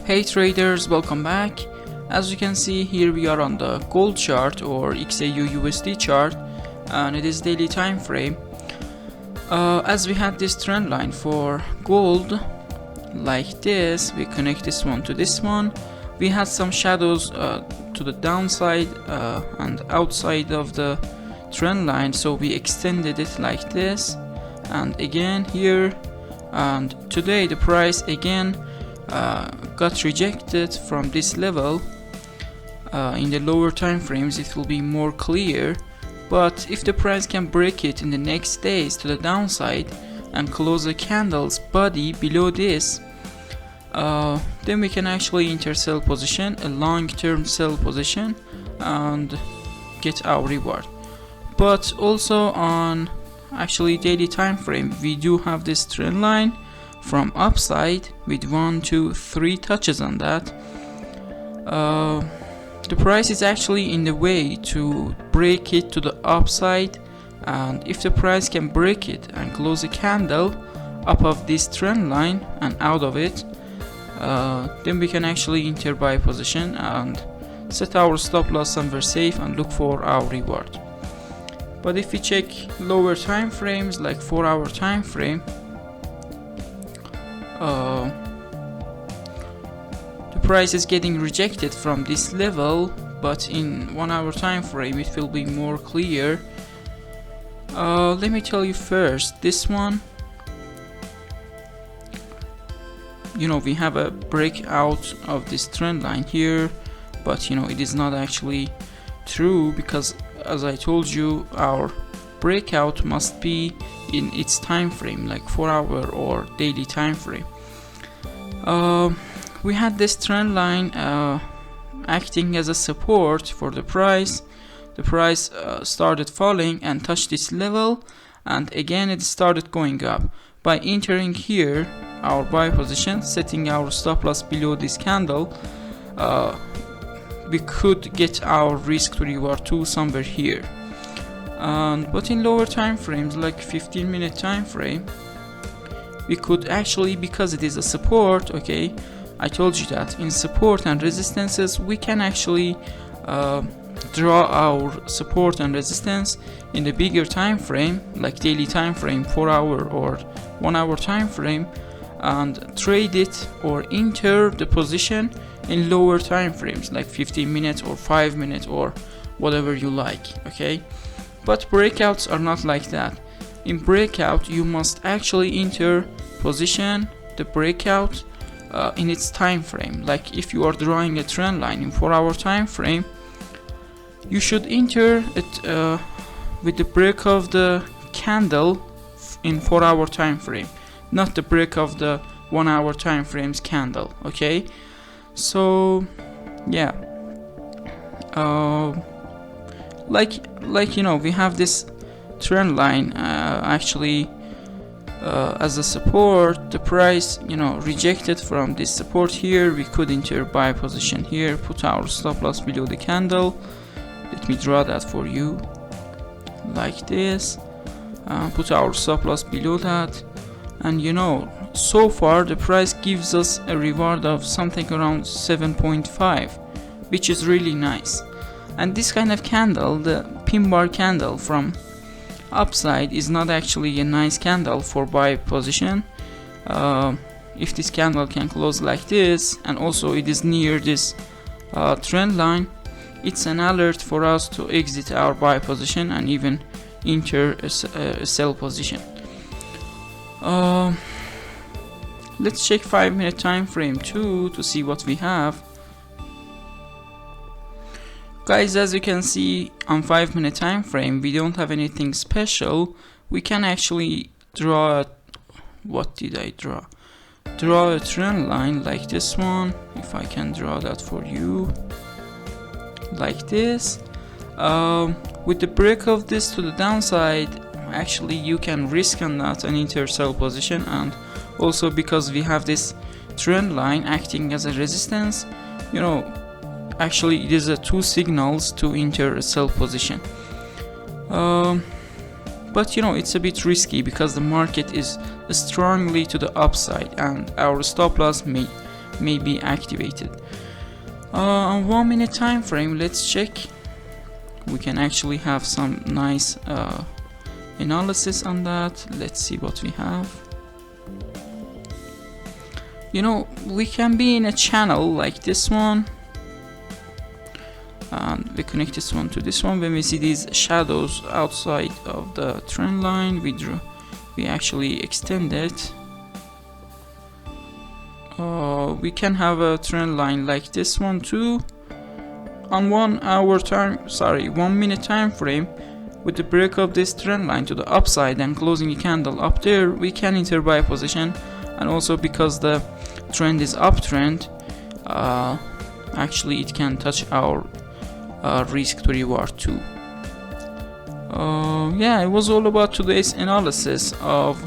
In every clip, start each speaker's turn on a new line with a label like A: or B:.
A: Hey traders, welcome back. As you can see here, we are on the gold chart or XAUUSD chart, and it is daily time frame. As we had this trend line for gold like this, we connect this one to this one. We had some shadows to the downside and outside of the trend line, so we extended it like this, and again here, and today the price again got rejected from this level. In the lower time frames it will be more clear, but if the price can break it in the next days to the downside and close the candle's body below this, then we can actually enter sell position, a long-term sell position, and get our reward. But also on actually daily time frame, we do have this trend line from upside with 1, 2, 3 touches on that. The price is actually in the way to break it to the upside, and if the price can break it and close a candle up of this trend line and out of it, then we can actually enter buy position and set our stop loss somewhere safe and look for our reward. But if we check lower time frames like 4-hour time frame, the price is getting rejected from this level, but in 1-hour time frame it will be more clear. Let me tell you first, this one, we have a breakout of this trend line here, but it is not actually true, because as I told you, our breakout must be in its time frame, like 4-hour or daily time frame. We had this trend line acting as a support for the price. The price started falling and touched this level, and again it started going up. By entering here our buy position, setting our stop loss below this candle, we could get our risk to reward to somewhere here. But in lower time frames like 15-minute time frame, we could actually, because it is a support, okay, I told you that in support and resistances we can actually draw our support and resistance in the bigger time frame like daily time frame, 4-hour or 1-hour time frame, and trade it or enter the position in lower time frames like 15 minutes or 5 minutes or whatever you like, okay? But breakouts are not like that. In breakout you must actually enter position the breakout in its time frame. Like if you are drawing a trend line in 4-hour time frame, you should enter it with the break of the candle in 4-hour time frame, not the break of the 1-hour time frames candle, okay? So yeah, we have this trend line actually as a support. The price rejected from this support here, we could enter buy position here, put our stop loss below the candle. Let me draw that for you like this, put our stop loss below that, and so far the price gives us a reward of something around 7.5, which is really nice. And this kind of candle, the pin bar candle from upside, is not actually a nice candle for buy position. If this candle can close like this, and also it is near this trend line, it's an alert for us to exit our buy position and even enter a sell position. Let's check 5-minute time frame too to see what we have. Guys, as you can see on 5-minute time frame, we don't have anything special. We can actually draw what did I draw? Draw a trend line like this one, if I can draw that for you, like this. With the break of this to the downside, actually you can risk on that and enter sell position, and also because we have this trend line acting as a resistance, actually it is 2 signals to enter a sell position. But it's a bit risky because the market is strongly to the upside and our stop loss may may be activated. On 1 minute time frame, let's check. We can actually have some nice analysis on that. Let's see what we have. You know, we can be in a channel like this one, and we connect this one to this one. When we see these shadows outside of the trend line, we actually extend it. We can have a trend line like this one too. On 1 minute time frame, with the break of this trend line to the upside and closing the candle up there, we can enter buy position. And also because the trend is uptrend, actually it can touch our risk to reward too. Yeah, it was all about today's analysis of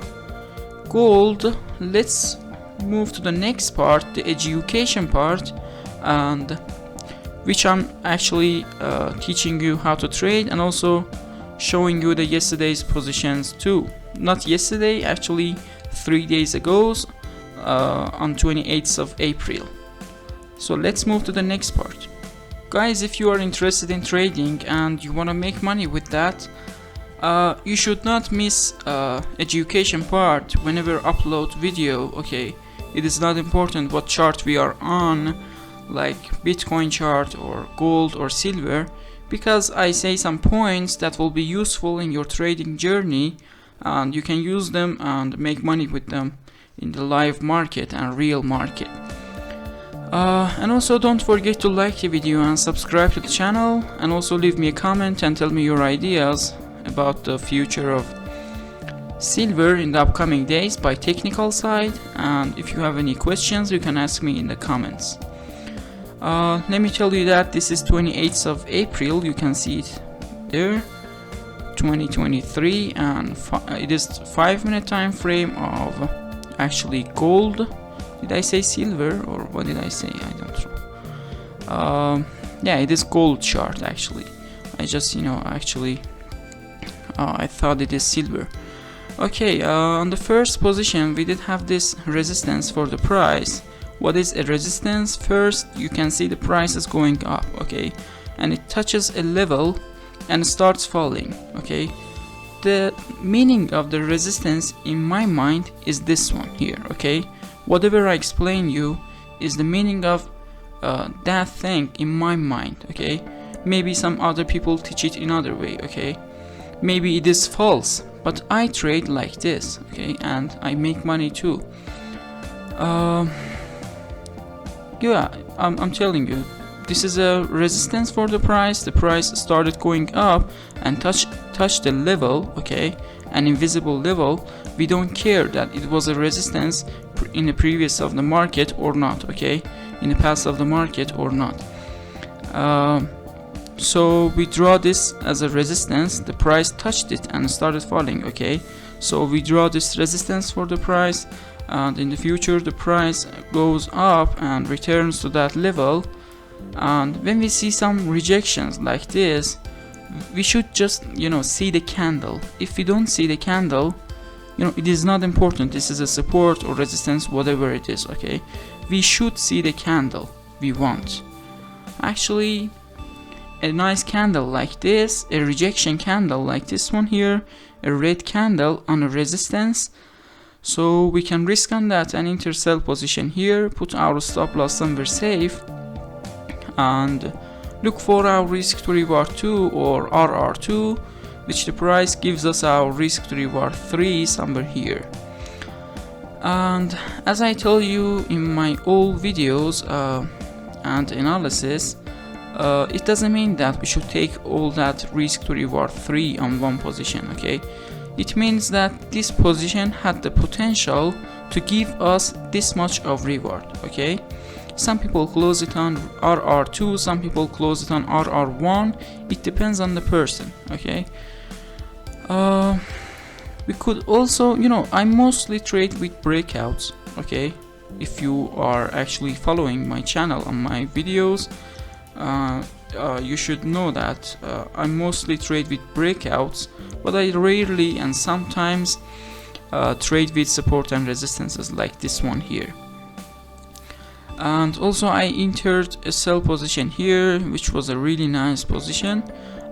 A: gold. Let's move to the next part, the education part, and which I'm actually teaching you how to trade and also showing you the yesterday's positions too. Not yesterday, actually 3 days ago, on 28th of April. So let's move to the next part. Guys, if you are interested in trading and you want to make money with that, you should not miss education part whenever upload video. Okay, it is not important what chart we are on, like Bitcoin chart or gold or silver, because I say some points that will be useful in your trading journey, and you can use them and make money with them in the live market and real market. And also don't forget to like the video and subscribe to the channel, and also leave me a comment and tell me your ideas about the future of silver in the upcoming days by technical side. And if you have any questions, you can ask me in the comments. Let me tell you that this is 28th of April, you can see it there, 2023, and it is 5 minute time frame of actually gold. Did I say silver or what did I say? I don't know. Yeah, it is gold chart actually. I just, actually I thought it is silver. Okay, on the first position we did have this resistance for the price. What is a resistance? First, you can see the price is going up, okay, and it touches a level and starts falling, okay. The meaning of the resistance in my mind is this one here, okay. Whatever I explain you is the meaning of that thing in my mind, okay. Maybe some other people teach it in other way, okay. Maybe it is false, but I trade like this, okay, and I make money too. Yeah, I'm telling you, this is a resistance for the price. The price started going up and touched the level, okay, an invisible level. We don't care that it was a resistance in the previous of the market or not, okay, in the past of the market or not. So we draw this as a resistance. The price touched it and started falling, okay, so we draw this resistance for the price, and in the future the price goes up and returns to that level. And when we see some rejections like this, we should just see the candle. If we don't see the candle, it is not important. This is a support or resistance, whatever it is, okay. We should see the candle we want. Actually, a nice candle like this, a rejection candle like this one here, a red candle on a resistance. So we can risk on that and enter sell position here, put our stop loss somewhere safe, and look for our risk to reward 2 or RR2, which the price gives us our risk to reward 3 somewhere here. And as I told you in my old videos and analysis, it doesn't mean that we should take all that risk to reward 3 on one position, okay. It means that this position had the potential to give us this much of reward, okay. Some people close it on RR2, some people close it on RR1. It depends on the person, okay. We could also, I mostly trade with breakouts, okay. If you are actually following my channel and my videos, you should know that I mostly trade with breakouts, but I rarely and sometimes trade with support and resistances like this one here. And also I entered a sell position here, which was a really nice position.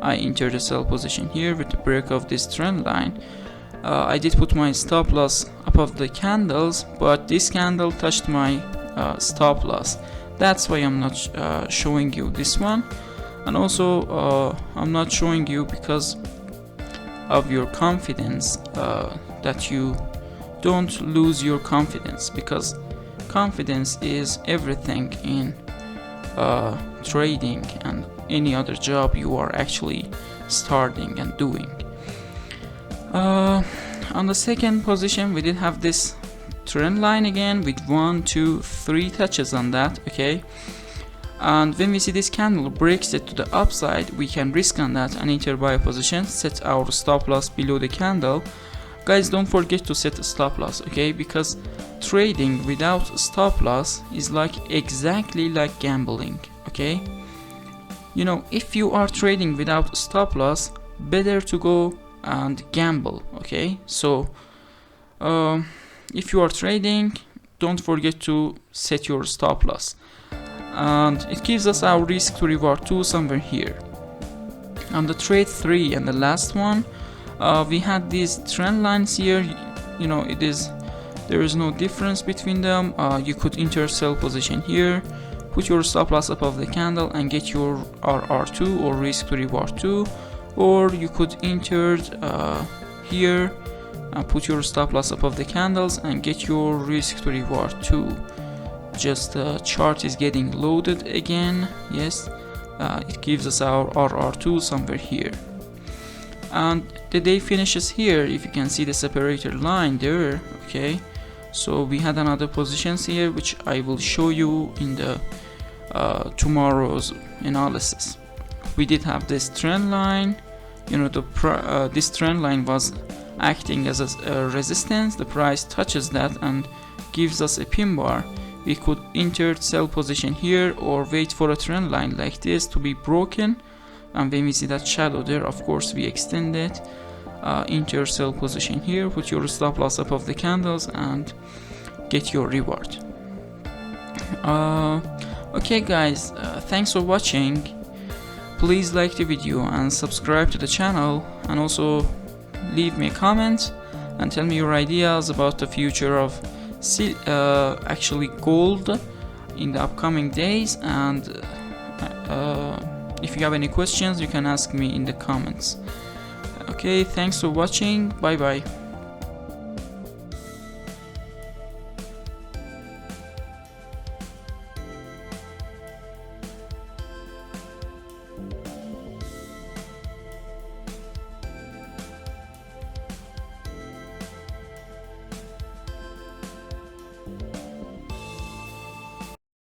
A: I entered a sell position here with the break of this trend line. I did put my stop loss above the candles, but this candle touched my stop loss. That's why I'm not showing you this one. And also I'm not showing you because of your confidence, that you don't lose your confidence, because confidence is everything in trading and any other job you are actually starting and doing. On the second position, we did have this trend line again with 1, 2, 3 touches on that, okay? And when we see this candle breaks it to the upside, we can risk on that and enter buy position, set our stop loss below the candle. Guys, don't forget to set a stop loss, okay? Because trading without stop loss is exactly like gambling, okay? You know, if you are trading without stop loss, better to go and gamble, okay? So if you are trading, don't forget to set your stop loss, and it gives us our risk to reward 2 somewhere here. On the trade 3 and the last one, we had these trend lines here. You know, there is no difference between them. You could enter sell position here, put your stop loss above the candle and get your RR2 or risk to reward 2, or you could enter here and put your stop loss above the candles and get your risk to reward 2. Just the chart is getting loaded again. Yes, it gives us our RR2 somewhere here, and the day finishes here. If you can see the separator line there, okay? So we had another positions here, which I will show you in the tomorrow's analysis. We did have this trend line. You know, this trend line was acting as a resistance. The price touches that and gives us a pin bar. We could enter sell position here or wait for a trend line like this to be broken, and when we see that shadow there, of course we extend it. Enter sell position here, put your stop loss above the candles and get your reward. Okay guys, thanks for watching. Please like the video and subscribe to the channel, and also leave me a comment and tell me your ideas about the future of actually gold in the upcoming days. And if you have any questions, you can ask me in the comments. Okay, thanks for watching. Bye bye.